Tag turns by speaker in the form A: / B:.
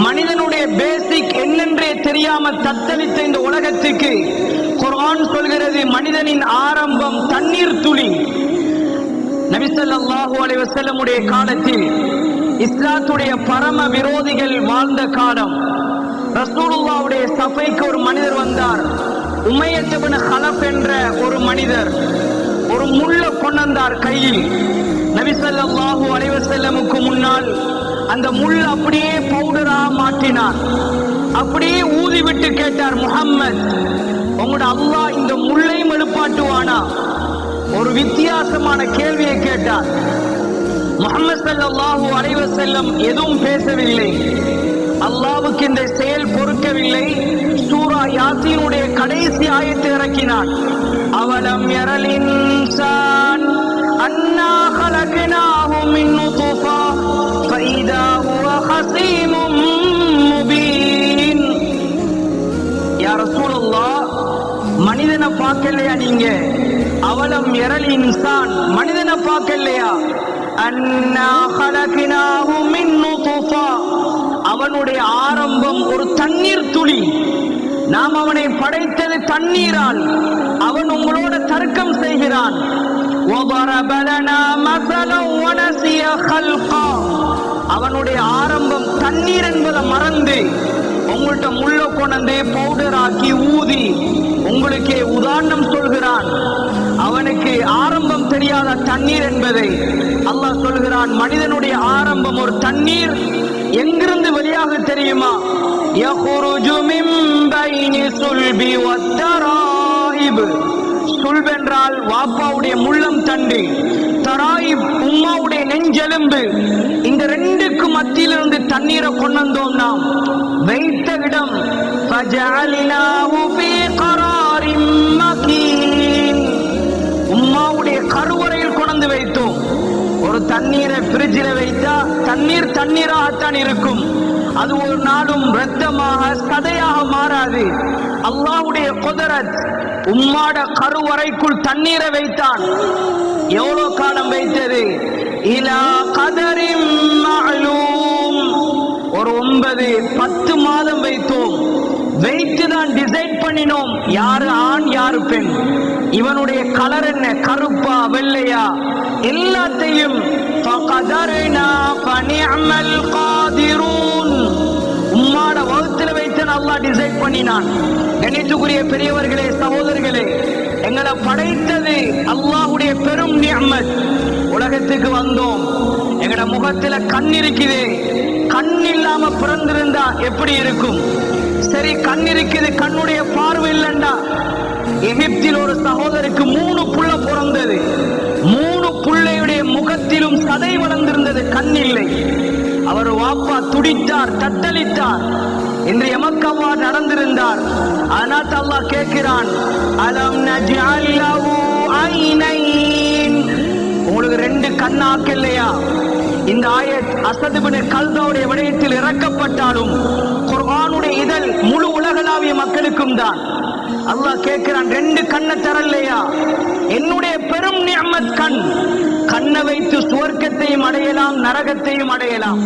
A: மனிதனுடைய பேசிக் என்னென்றே தெரியாமல் தத்தளித்த இந்த உலகத்துக்கு குர்ஆன் சொல்கிறது, மனிதனின் ஆரம்பம் தண்ணீர் துளி. நபி ஸல்லல்லாஹு அலைஹி வஸல்லம் உடைய காலத்தில் இஸ்லாத்துடைய பரம விரோதிகள் வாழ்ந்த காலம். ரசூலுல்லாஹ்வுடைய சபைக்கு ஒரு மனிதர் வந்தார். உமையத் இப்னு கலப் என்ற ஒரு மனிதர் ஒரு முள்ள கொண்டார் கையில். நபி ஸல்லல்லாஹு அலைஹி வஸல்லமுக்கு முன்னால் அந்த முள் அப்படியே பவுடரா மாற்றினார். அப்படியே ஊதி விட்டு கேட்டார், முஹம்மத், உங்களோட அல்லாஹ் இந்த முள்ளை எழுப்பாட்டுவானா? ஒரு வித்தியாசமான கேள்வியை கேட்டார். முஹம்மது ஸல்லல்லாஹு அலைஹி வஸல்லம் எதுவும் பேசவில்லை. அல்லாஹ்வுக்கு இந்த செயல் பொறுக்கவில்லை. சூரா யாசீனுடைய கடைசி ஆயத்தை இறக்கினான். அவலம் யரல் இன்சான் அன்னா خلقناه من نطفة فإذا هو خصيم مبين. யா ரசூலல்லாஹ், மனிதனை பார்க்கலையா நீங்க? அவலம் யரல் இன்சான், மனிதனை பார்க்கலையா? அன்னா خلقناه من نطفة, அவனுடைய ஆரம்பம் ஒரு தண்ணீர் துளி. நாம் அவனை படைத்தது தண்ணீரால். அவன் உங்களோட தர்க்கம் செய்கிறான். وَضَرَبَ لَنَا مَثَلًا وَنَسِيَ خَلْقًا, அவனுடைய ஆரம்பம் தண்ணீர் என்பதை மறந்து உங்கள்கிட்ட முள்ள கொண்டே பவுடர் ஆக்கி ஊதி உங்களுக்கு உதாரணம் சொல்கிறான். அவனுக்கு ஆரம்பம் தெரியாத தண்ணீர் என்பதை அல்லாஹ் சொல்கிறான். மனிதனுடைய ஆரம்பம் ஒரு தண்ணீர். எங்கிருந்து வெளியாக தெரியுமா? يَخْرُجُ مِنْ بَيْنِ الصُّلْبِ وَالتَّرَائِبِ. சுல்ப் என்றால் வாப்பாவுடைய முள்ளம் தண்டு, தராயிப் உம்மாவுடைய நெஞ்செலும்பு. இந்த ரெண்டுக்கு மத்தியிலிருந்து தண்ணீரை கொண்டோம். நாம் வைத்த இடம் فَجَعَلْنَاهُ فِي قَرَارٍ مَكِينٍ, உம்மாவுடைய கருவறையில் கொண்டு வைத்தோம். ஒரு தண்ணீரை ஃப்ரிட்ஜில் வைத்தா தண்ணீர் தண்ணீராகத்தான் இருக்கும். அது ஒரு நாளும் இரத்தமாக சதையாக மாறாது. அல்லாஹ்வுடைய குதரத், உம்மாட கருவறைக்குள் தண்ணீரை வைத்தான். எவ்வளவு காலம் வைத்தது? இலா கதரின் மஅலூம், ஒரு 9-10 மாதம் வைத்தோம். வைத்துதான் டிசைட் பண்ணினோம் யாரு ஆண் யாரு பெண், இவனுடைய கலர் என்ன, கருப்பா வெள்ளையா, எல்லாத்தையும் فَقَدَرْنَا فَنِعْمَ الْقَادِرُونَ, உம்மாட வகுத்துல வைத்து அல்லாஹ் டிசைட் பண்ணினான். கணித்துக்குரிய பெரியவர்களே, சகோதரர்களே, எங்களை படைத்தது அல்லாஹ்வுடைய பெரும் நிஅமத். உலகத்துக்கு வந்தோம். எங்கட முகத்துல கண் இருக்குது. கண் இல்லாம பிறந்திருந்தா எப்படி இருக்கும்? சரி, கண் இருக்குது, கண்ணுடைய பார்வை இல்லைண்டா. எகிப்தில் ஒரு சகோதரிக்கு 3 புள்ள பிறந்தது. 3 புள்ளையுடைய முகத்திலும் சதை வளர்ந்திருந்தது, கண் இல்லை. அவர் வாப்பா துடித்தார், தத்தளித்தார். இன்று எமக்கு அவ்வாறு நடந்திருந்தார். அதனால் அல்லாஹ் கேட்கிறான், அலம் நஜ்அல் லஹு ஐனைன், உங்களுக்கு 2 கண்ணாக்க இல்லையா? இந்த ஆயத் அஸத் இப்னு கல்தாவுடைய விடயத்தில் இறக்கப்பட்டாலும் குர்ஆனுடைய இதழ் முழு உலகளாவிய மக்களுக்கும் தான். அல்லாஹ் கேட்கிறான், 2 கண்ணை தரலையா? என்னுடைய பெரும் நிஅமத் கண். கண்ணை வைத்து சுவர்க்கத்தையும் அடையலாம், நரகத்தையும் அடையலாம்.